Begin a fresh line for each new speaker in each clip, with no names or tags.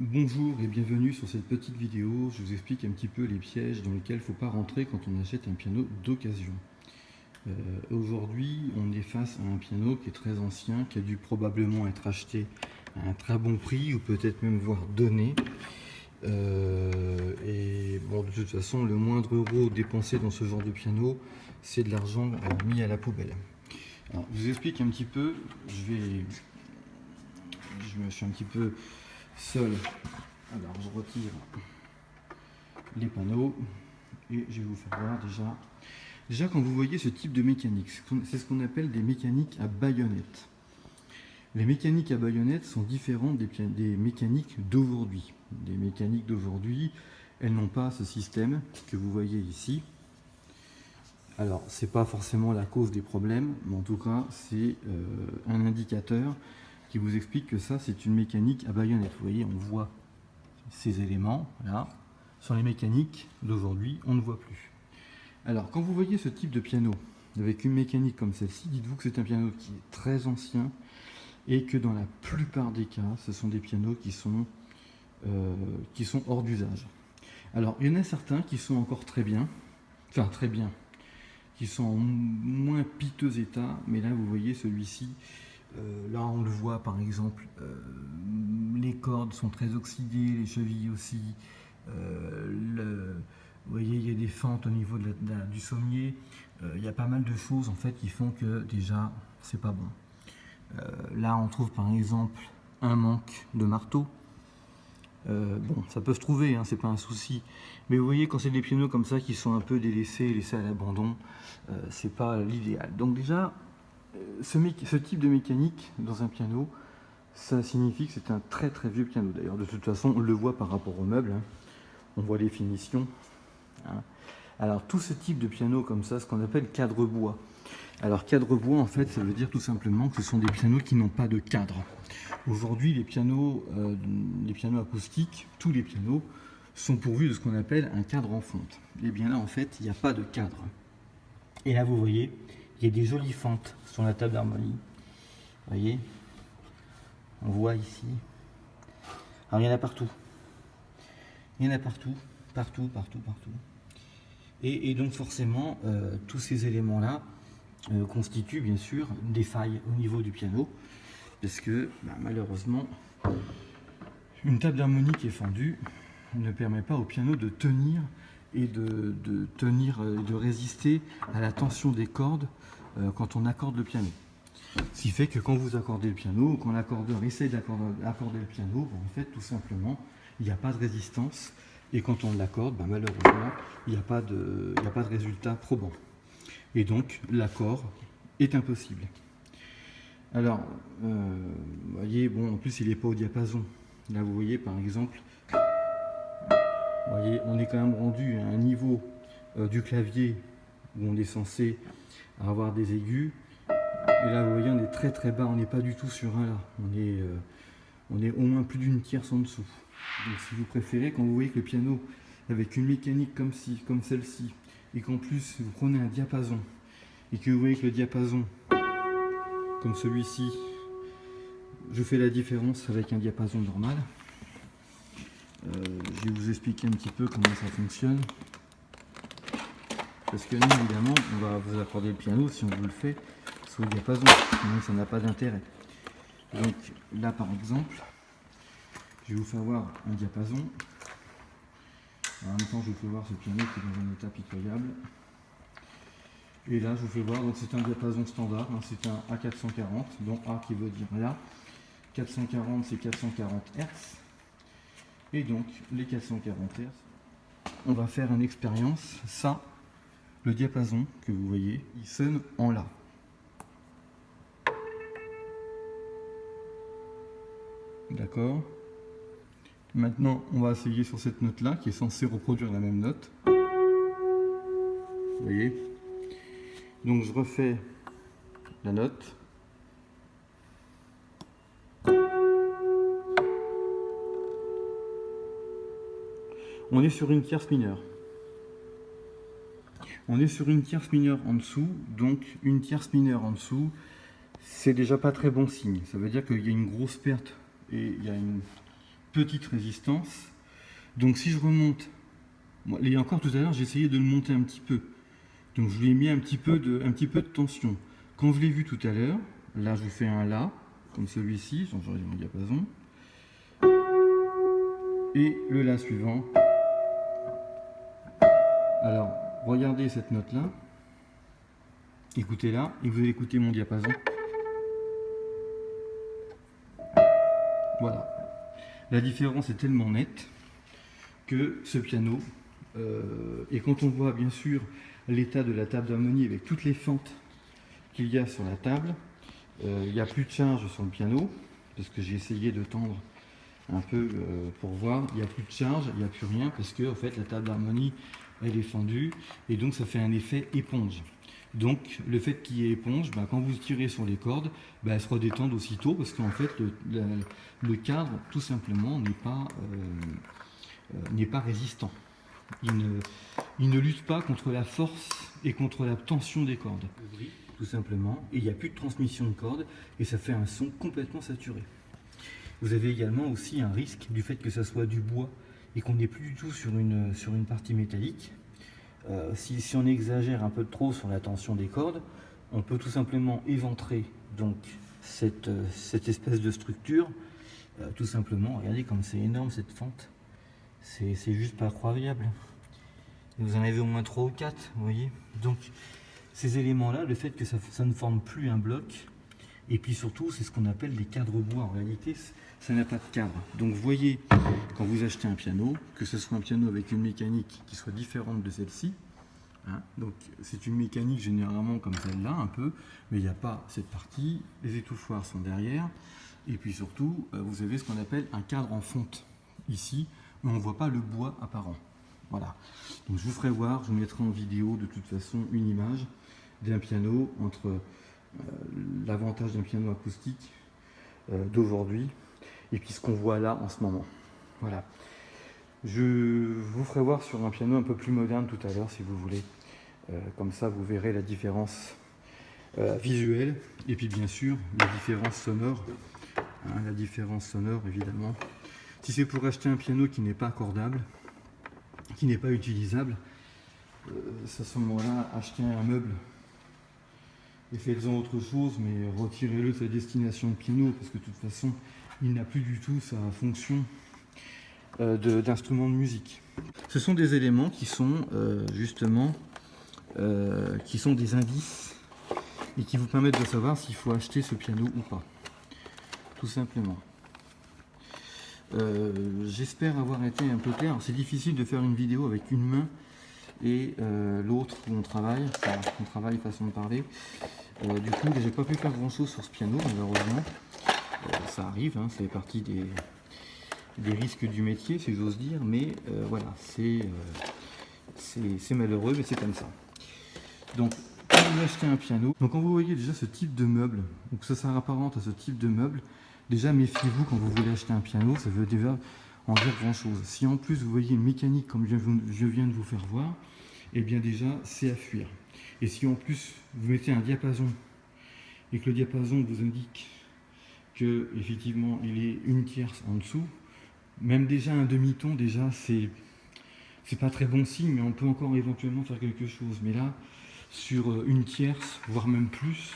Bonjour et bienvenue sur cette petite vidéo. Je vous explique un petit peu les pièges dans lesquels il ne faut pas rentrer quand on achète un piano d'occasion. Aujourd'hui, on est face à un piano qui est très ancien, qui a dû probablement être acheté à un très bon prix ou peut-être même voire donné. Et bon, de toute façon, le moindre euro dépensé dans ce genre de piano, c'est de l'argent mis à la poubelle. Alors, je vous explique un petit peu. Je me suis un petit peu seul. Alors je retire les panneaux et je vais vous faire voir déjà quand vous voyez ce type de mécanique, c'est ce qu'on appelle des mécaniques à baïonnette. Les mécaniques à baïonnette sont différentes des mécaniques d'aujourd'hui. Les mécaniques d'aujourd'hui, elles n'ont pas ce système que vous voyez ici. Alors c'est pas forcément la cause des problèmes, mais en tout cas c'est un indicateur qui vous explique que ça c'est une mécanique à baïonnette. Vous voyez, on voit ces éléments là. Sur les mécaniques d'aujourd'hui, on ne voit plus. Alors, quand vous voyez ce type de piano avec une mécanique comme celle-ci, dites-vous que c'est un piano qui est très ancien et que dans la plupart des cas, ce sont des pianos qui sont hors d'usage. Alors, il y en a certains qui sont encore très bien, qui sont en moins piteux état, mais là, vous voyez celui-ci. Là, on le voit par exemple, les cordes sont très oxydées, les chevilles aussi. Vous voyez, il y a des fentes au niveau du sommier. Il y a pas mal de choses en fait qui font que déjà, c'est pas bon. Là, on trouve par exemple un manque de marteau. Bon, ça peut se trouver, hein, c'est pas un souci. Mais vous voyez, quand c'est des pianos comme ça qui sont un peu laissés à l'abandon, c'est pas l'idéal. Donc déjà, ce type de mécanique dans un piano, ça signifie que c'est un très très vieux piano. D'ailleurs, de toute façon, on le voit par rapport aux meubles, hein. On voit les finitions. Hein. Alors, tout ce type de piano comme ça, ce qu'on appelle cadre bois. Alors, cadre bois, en fait, ça veut dire tout simplement que ce sont des pianos qui n'ont pas de cadre. Aujourd'hui, les pianos acoustiques, tous les pianos, sont pourvus de ce qu'on appelle un cadre en fonte. Et bien là, en fait, il n'y a pas de cadre. Et là, vous voyez, il y a des jolies fentes sur la table d'harmonie. Vous voyez, on voit ici. Alors, il y en a partout. Il y en a partout. Et donc, forcément, tous ces éléments-là constituent, bien sûr, des failles au niveau du piano. Parce que, malheureusement, une table d'harmonie qui est fendue ne permet pas au piano de tenir et de résister à la tension des cordes quand on accorde le piano. Ce qui fait que quand vous accordez le piano, ou quand l'accordeur essaye d'accorder le piano, en fait, tout simplement, il n'y a pas de résistance. Et quand on l'accorde, malheureusement, il n'y a pas de résultat probant. Et donc, l'accord est impossible. Alors, vous voyez, bon, en plus, il n'est pas au diapason. Là, vous voyez, par exemple, vous voyez, on est quand même rendu à un niveau du clavier où on est censé avoir des aigus. Et là, vous voyez, on est très très bas, on n'est pas du tout sur un là. On est au moins plus d'une tierce en dessous. Donc si vous préférez, quand vous voyez que le piano, avec une mécanique comme celle-ci, et qu'en plus vous prenez un diapason, et que vous voyez que le diapason, comme celui-ci, je fais la différence avec un diapason normal. Je vais vous expliquer un petit peu comment ça fonctionne. Parce que nous, évidemment, on va vous accorder le piano si on vous le fait sous le diapason, sinon ça n'a pas d'intérêt. Donc là, par exemple, je vais vous faire voir un diapason. En même temps, je vous fais voir ce piano qui est dans un état pitoyable. Et là, je vous fais voir, donc c'est un diapason standard, hein, c'est un A440, dont A qui veut dire là. 440, c'est 440 Hz. Et donc, les 440 Hz, on va faire une expérience. Ça, le diapason que vous voyez, il sonne en La. D'accord. Maintenant, on va essayer sur cette note-là, qui est censée reproduire la même note. Vous voyez? Donc, je refais la note. On est sur une tierce mineure. On est sur une tierce mineure en dessous, donc une tierce mineure en dessous, c'est déjà pas très bon signe. Ça veut dire qu'il y a une grosse perte et il y a petite résistance. Donc si je remonte, et encore tout à l'heure j'ai essayé de le monter un petit peu, donc je lui ai mis un petit peu de tension. Quand je l'ai vu tout à l'heure, là je fais un La comme celui-ci, j'aurai mon diapason, et le La suivant. Alors regardez cette note là, écoutez là, et vous allez écouter mon diapason. Voilà, la différence est tellement nette que ce piano, et quand on voit bien sûr l'état de la table d'harmonie avec toutes les fentes qu'il y a sur la table, il n'y a plus de charge sur le piano, parce que j'ai essayé de tendre un peu pour voir, il n'y a plus de charge, il n'y a plus rien, parce que en fait la table d'harmonie elle est fendue, et donc ça fait un effet éponge. Donc le fait qu'il y ait éponge, quand vous tirez sur les cordes, elles se redétendent aussitôt, parce qu'en fait le cadre tout simplement n'est pas résistant. Il ne lutte pas contre la force et contre la tension des cordes, tout simplement, et il n'y a plus de transmission de cordes, et ça fait un son complètement saturé. Vous avez également aussi un risque du fait que ça soit du bois et qu'on n'est plus du tout sur une partie métallique. Si on exagère un peu trop sur la tension des cordes, on peut tout simplement éventrer donc cette espèce de structure. Tout simplement, regardez comme c'est énorme cette fente, c'est juste pas croyable. Vous en avez au moins 3 ou 4, vous voyez. Donc ces éléments-là, le fait que ça ne forme plus un bloc, et puis surtout c'est ce qu'on appelle des cadres bois. En réalité, ça n'a pas de cadre. Donc vous voyez, quand vous achetez un piano, que ce soit un piano avec une mécanique qui soit différente de celle-ci, donc c'est une mécanique généralement comme celle-là un peu, mais il n'y a pas cette partie, les étouffoirs sont derrière, et puis surtout vous avez ce qu'on appelle un cadre en fonte ici, mais on ne voit pas le bois apparent. Voilà, donc je vous ferai voir, je vous mettrai en vidéo de toute façon une image d'un piano entre l'avantage d'un piano acoustique d'aujourd'hui et puis ce qu'on voit là en ce moment. Voilà. Je vous ferai voir sur un piano un peu plus moderne tout à l'heure si vous voulez. Comme ça vous verrez la différence visuelle et puis bien sûr la différence sonore. La différence sonore évidemment. Si c'est pour acheter un piano qui n'est pas accordable, qui n'est pas utilisable, c'est à ce moment-là acheter un meuble et faites-en autre chose, mais retirez-le de sa destination de piano parce que de toute façon il n'a plus du tout sa fonction d'instrument de musique. Ce sont des éléments qui sont justement qui sont des indices et qui vous permettent de savoir s'il faut acheter ce piano ou pas, tout simplement. J'espère avoir été un peu clair. C'est difficile de faire une vidéo avec une main et l'autre où on travaille, façon de parler. Du coup, j'ai pas pu faire grand chose sur ce piano malheureusement. Ça arrive, ça fait partie des risques du métier, si j'ose dire, mais voilà, c'est malheureux, mais c'est comme ça. Donc, quand vous achetez un piano, donc quand vous voyez déjà ce type de meuble, ou que ça s'apparente à ce type de meuble, déjà méfiez-vous quand vous voulez acheter un piano, ça veut déjà en dire grand chose. Si en plus vous voyez une mécanique comme je viens de vous faire voir, eh bien déjà c'est à fuir. Et si en plus vous mettez un diapason et que le diapason vous indique que effectivement il est une tierce en dessous, même déjà un demi-ton, déjà c'est pas très bon signe, mais on peut encore éventuellement faire quelque chose. Mais là, sur une tierce, voire même plus,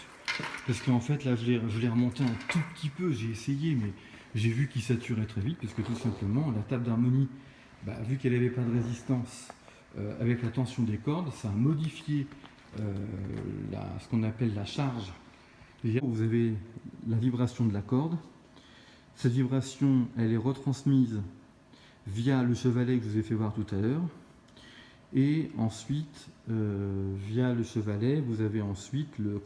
parce qu'en fait là je l'ai remonté un tout petit peu, j'ai essayé, mais j'ai vu qu'il saturait très vite, parce que tout simplement la table d'harmonie, vu qu'elle n'avait pas de résistance avec la tension des cordes, ça a modifié ce qu'on appelle la charge. Vous avez la vibration de la corde, cette vibration elle est retransmise via le chevalet que je vous ai fait voir tout à l'heure, et ensuite via le chevalet vous avez ensuite le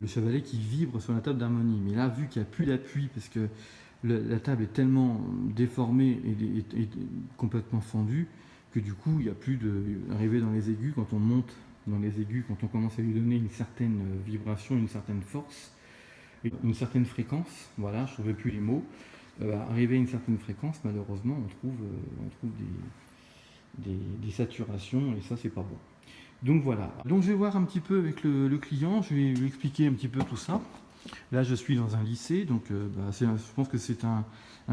chevalet qui vibre sur la table d'harmonie. Mais là, vu qu'il n'y a plus d'appui parce que la table est tellement déformée et complètement fendue que du coup il n'y a plus d'arriver dans les aigus. Quand on monte dans les aigus, quand on commence à lui donner une certaine vibration, une certaine force et une certaine fréquence, voilà, je ne trouvais plus les mots, arriver à une certaine fréquence, malheureusement on trouve des saturations, et ça c'est pas bon. Donc voilà, donc je vais voir un petit peu avec le client, je vais lui expliquer un petit peu tout ça, Là, je suis dans un lycée, donc je pense que c'est un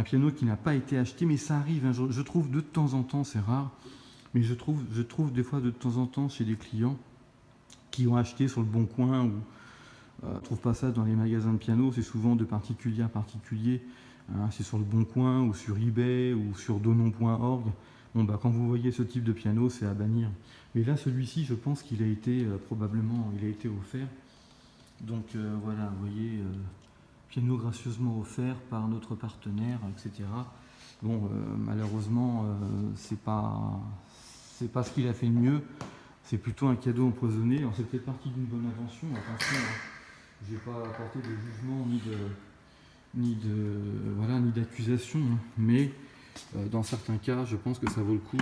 piano qui n'a pas été acheté, mais ça arrive, hein, je trouve de temps en temps, c'est rare, mais je trouve des fois de temps en temps chez des clients qui ont acheté sur le Bon Coin, ou on ne trouve pas ça dans les magasins de piano, c'est souvent de particulier à particulier, hein, c'est sur le Bon Coin, ou sur eBay, ou sur donon.org. Bon, quand vous voyez ce type de piano, c'est à bannir. Mais là, celui-ci, je pense qu'il a été probablement il a été offert. Donc voilà, vous voyez, piano gracieusement offert par notre partenaire, etc. Bon, malheureusement, c'est pas ce qu'il a fait de mieux. C'est plutôt un cadeau empoisonné. Alors c'est peut-être partie d'une bonne intention. Attention, je n'ai pas apporté de jugement ni d'accusation, hein. Mais dans certains cas, je pense que ça vaut le coup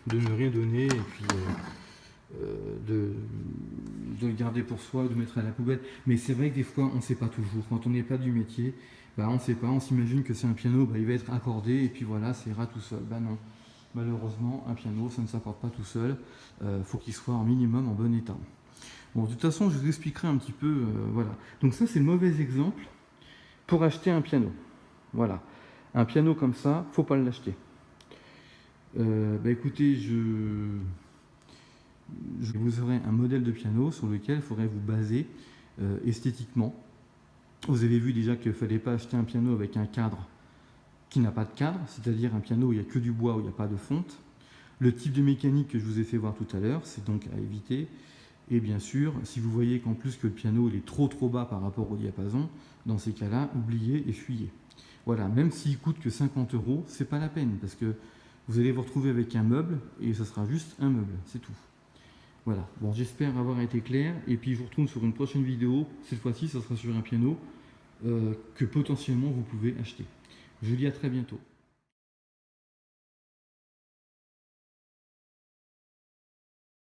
de ne rien donner et puis de le garder pour soi, de mettre à la poubelle. Mais c'est vrai que des fois, on ne sait pas toujours. Quand on n'est pas du métier, on ne sait pas. On s'imagine que c'est un piano, il va être accordé et puis voilà, ça ira tout seul. Non. Malheureusement, un piano, ça ne s'accorde pas tout seul. Faut qu'il soit en minimum en bon état. Bon, de toute façon, je vous expliquerai un petit peu. Voilà. Donc ça, c'est le mauvais exemple pour acheter un piano. Voilà. Un piano comme ça, faut pas l'acheter. Écoutez, vous aurez un modèle de piano sur lequel il faudrait vous baser esthétiquement. Vous avez vu déjà qu'il ne fallait pas acheter un piano avec un cadre qui n'a pas de cadre, c'est-à-dire un piano où il n'y a que du bois, où il n'y a pas de fonte. Le type de mécanique que je vous ai fait voir tout à l'heure, c'est donc à éviter. Et bien sûr, si vous voyez qu'en plus que le piano il est trop bas par rapport au diapason, dans ces cas-là, oubliez et fuyez. Voilà, même s'il coûte que 50 €, c'est pas la peine, parce que vous allez vous retrouver avec un meuble, et ce sera juste un meuble, c'est tout. Voilà, bon, j'espère avoir été clair, et puis je vous retrouve sur une prochaine vidéo. Cette fois-ci, ça sera sur un piano que potentiellement vous pouvez acheter. Je vous dis à très bientôt.